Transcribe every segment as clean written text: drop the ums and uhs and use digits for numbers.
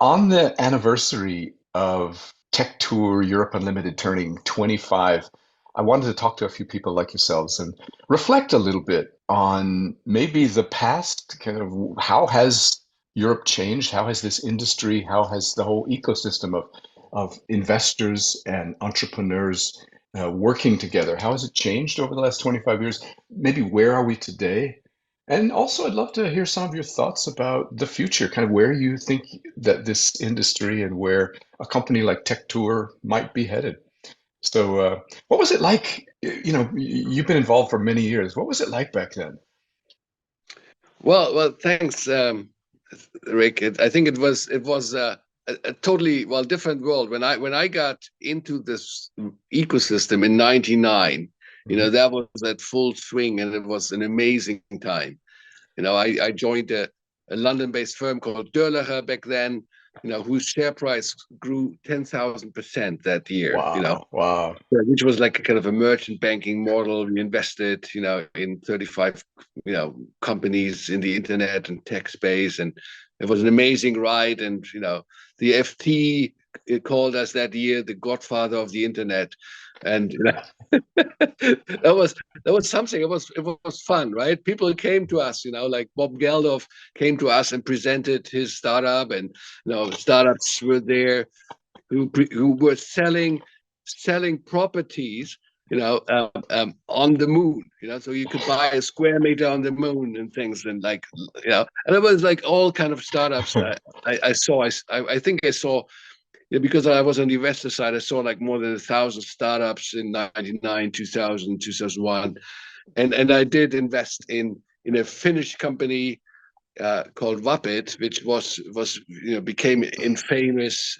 On the anniversary of Tech Tour Europe Unlimited turning 25, I wanted to talk to a few people like yourselves and reflect a little bit on maybe the past, kind of how has Europe changed? How has this industry, how has the whole ecosystem of investors and entrepreneurs working together, how has it changed over the last 25 years? Maybe where are we today? And also, I'd love to hear some of your thoughts about the future, kind of where you think that this industry and where a company like Tech Tour might be headed. So, what was it like? You've been involved for many years. What was it like back then? Well, thanks, Rick. I think it was a totally different world when I got into this ecosystem in '99. Mhm. That was at full swing, and it was an amazing time. I joined a London-based firm called Dörlacher back then. Whose share price grew 10,000% that year. Wow, wow. Yeah, which was like a kind of a merchant banking model. We invested, in 35, companies in the internet and tech space, and it was an amazing ride. And the FT it called us that year the Godfather of the internet, and that was that was something. It was fun, right? People came to us, like Bob Geldof came to us and presented his startup, and startups were there who were selling properties, on the moon, so you could buy a square meter on the moon and things, and and it was like all kind of startups. I think I saw, because I was on the investor side, I saw like more than 1,000 startups in '99, 2000, 2001, and I did invest in a Finnish company called Vapid, which was became infamous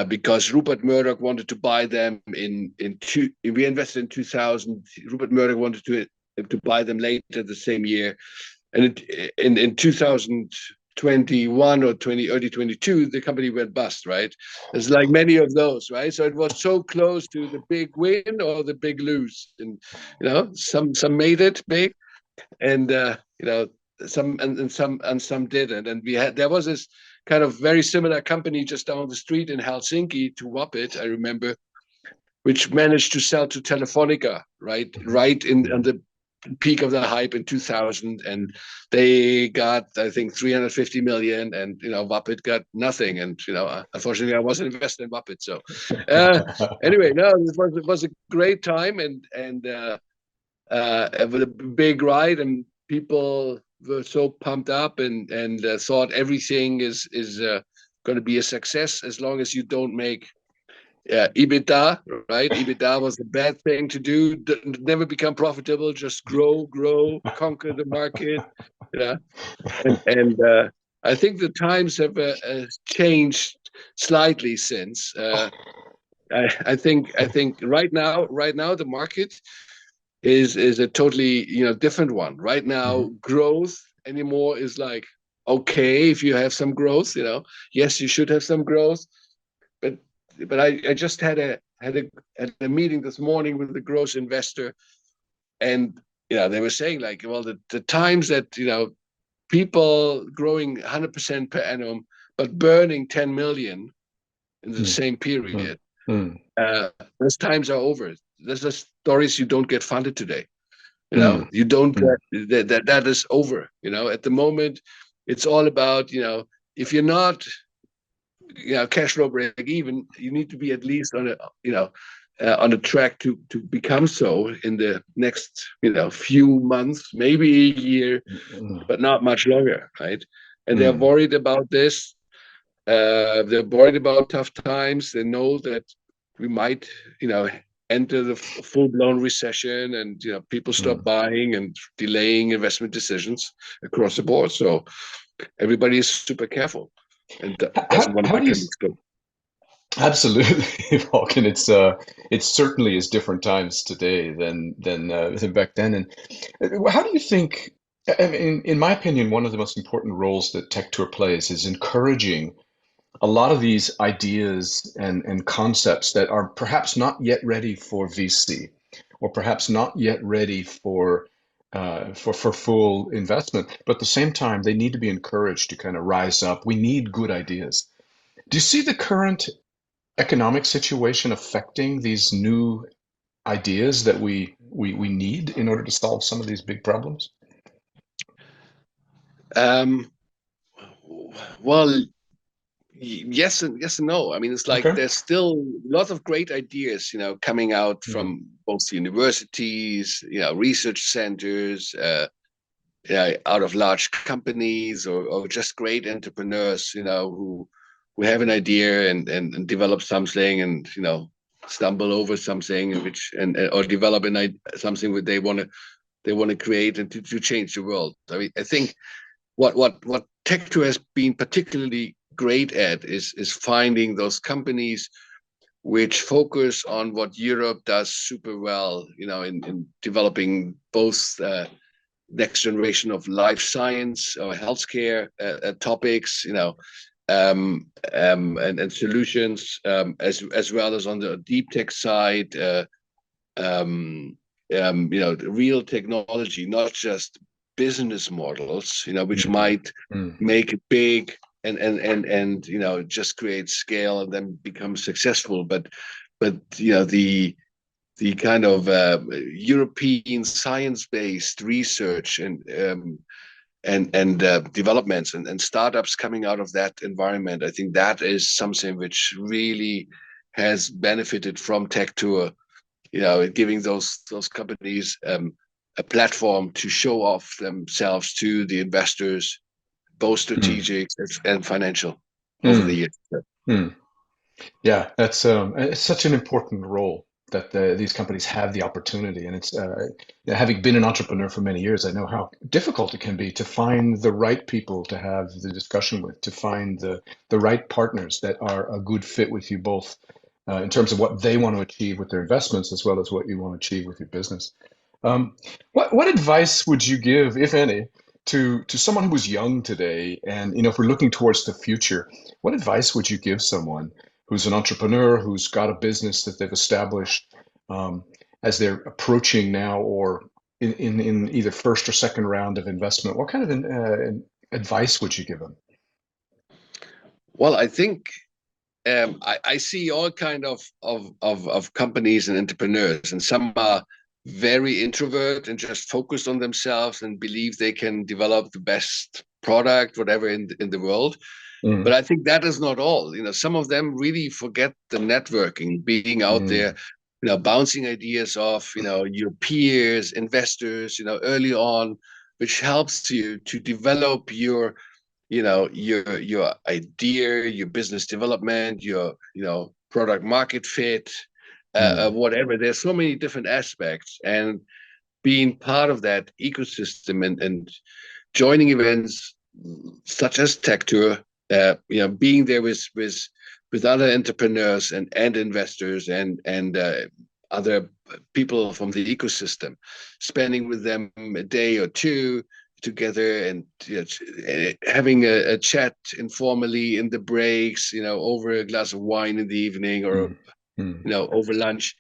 because Rupert Murdoch wanted to buy them in two. We invested in 2000. Rupert Murdoch wanted to buy them later the same year, and in 2021 or early 22, the company went bust. Right, there's like many of those. Right, so it was so close to the big win or the big lose, and some made it big, and some didn't, and there was this kind of very similar company just down the street in Helsinki to Wapit, I remember, which managed to sell to Telefonica, right in on the peak of the hype in 2000, and they got, I think, 350 million, and Wapit got nothing, and unfortunately I wasn't invested in Wapit, so anyway, no, it was a great time, and with a big ride, and people were so pumped up and thought everything is going to be a success as long as you don't make EBITDA, right? EBITDA was a bad thing to do. Never become profitable. Just grow, conquer the market. Yeah, and I think the times have changed slightly since. I think right now the market is a totally different one. Right Mhm. now, growth anymore is like, okay, if you have some growth, yes, you should have some growth. But I just had a meeting this morning with the growth investor, and they were saying like, well, the times that people growing 100% per annum but burning 10 million in the Mm, same mm, period, mm, uh, those times are over. Those are stories you don't get funded today. mm, You don't mm, get that is over. At the moment, it's all about, if you're not, cash flow break even, you need to be at least on a track to become so in the next, few months, maybe a year, mm, but not much longer, right? And they're mm, worried about this. They're worried about tough times. They know that we might, enter the full-blown recession, and people stop mm. buying and delaying investment decisions across the board. So everybody is super careful and doesn't want to How do you? become exposed. Absolutely, Vulcan. It certainly is different times today than back then. And how do you think? I mean, in my opinion, one of the most important roles that Tech Tour plays is encouraging a lot of these ideas and concepts that are perhaps not yet ready for VC, or perhaps not yet ready for for full investment. But at the same time, they need to be encouraged to kind of rise up. We need good ideas. Do you see the current economic situation affecting these new ideas that we need in order to solve some of these big problems? Um, well, yes and no. I mean, it's like Okay. there's still lots of great ideas, coming out Mm, from both universities, research centers, out of large companies, or just great entrepreneurs, who have an idea and develop something, and stumble over something, or develop something that they want to create and to change the world. I mean, I think what Tech2 has been particularly great at is finding those companies which focus on what Europe does super well, in developing both next generation of life science or healthcare topics, and solutions, as well as on the deep tech side, um, real technology, not just business models, which mm, might mm, make it big and just create scale and then become successful, but the kind of European science-based research and developments and startups coming out of that environment. I think that is something which really has benefited from Tech Tour, giving those companies a platform to show off themselves to the investors, both mm, strategic and financial, over the mm, years. mm. Yeah, that's it's such an important role that these companies have the opportunity, and it's having been an entrepreneur for many years, I know how difficult it can be to find the right people to have the discussion with, to find the right partners that are a good fit with you both, in terms of what they want to achieve with their investments as well as what you want to achieve with your business. Um, what advice would you give, if any, to someone who was young today, and if we're looking towards the future, what advice would you give someone who's an entrepreneur, who's got a business that they've established, um, as they're approaching now, or in either first or second round of investment? What kind of advice would you give them? Well, I think I see all kind of companies and entrepreneurs, and some are very introvert and just focused on themselves and believe they can develop the best product, whatever in the world. But Mm, I think that is not all. Some of them really forget the networking, being out there, mm, bouncing ideas off, your peers, investors, early on, which helps you to develop your idea, your business development, your product market fit, mm, whatever. There's so many different aspects, and being part of that ecosystem and joining events such as Tech Tour, being there with other entrepreneurs and investors and other people from the ecosystem, spending with them a day or two together, and having a chat informally in the breaks, over a glass of wine in the evening, or mm, mm, over lunch.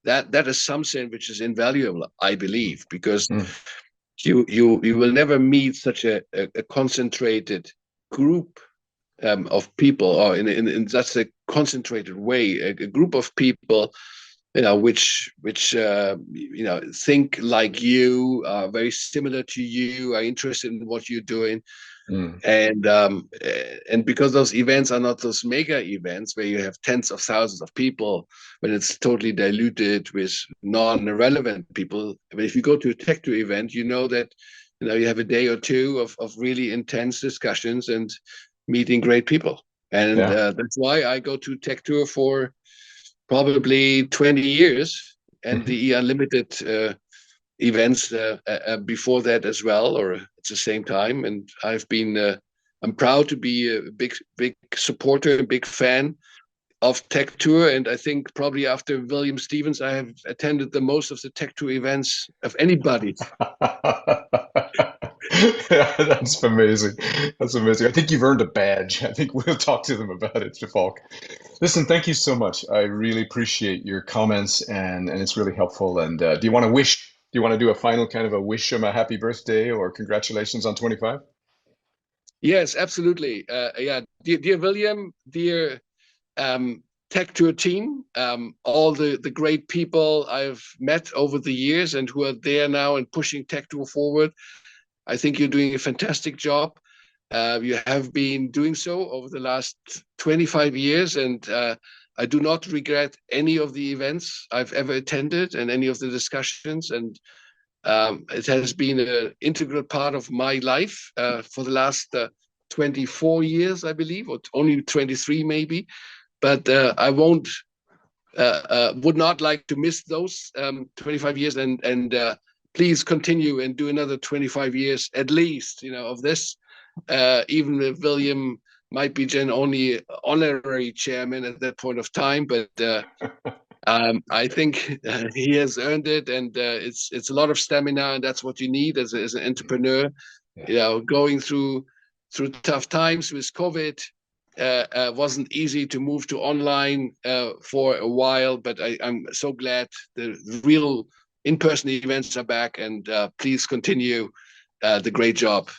That is something which is invaluable, I believe, because mm, you will never meet such a concentrated group of people, or in such a concentrated way, a group of people, which think like you, are very similar to you, are interested in what you're doing, mm, and because those events are not those mega events where you have tens of thousands of people, when it's totally diluted with non-relevant people. I mean, if you go to a tech tour event, you know that you have a day or two of really intense discussions and meeting great people, and yeah. that's why I go to tech tour for probably 20 years, and Mhm. the unlimited events before that as well, or at the same time. And I'm proud to be a big supporter, a big fan of Tech Tour. And I think probably after William Stevens, I have attended the most of the Tech Tour events of anybody. Yeah, that's amazing. That's amazing. I think you've earned a badge. I think we'll talk to them about it, Falk. Listen, thank you so much. I really appreciate your comments, and it's really helpful. And do you want to wish you want to do a final kind of a wish him a happy birthday or congratulations on 25? Yes, absolutely. Yeah, dear William, dear Tech Tour team, all the great people I've met over the years and who are there now and pushing Tech Tour forward. I think you're doing a fantastic job. You have been doing so over the last 25 years, and I do not regret any of the events I've ever attended and any of the discussions. And it has been an integral part of my life for the last 24 years, I believe, or only 23 maybe. But I would not like to miss those 25 years, and please continue and do another 25 years at least, of this. Even if William might be Gen only honorary chairman at that point of time, but I think he has earned it, and it's a lot of stamina, and that's what you need as an entrepreneur. Yeah. Going through tough times with COVID. Wasn't easy to move to online for a while, but I'm so glad the real in-person events are back, and please continue the great job.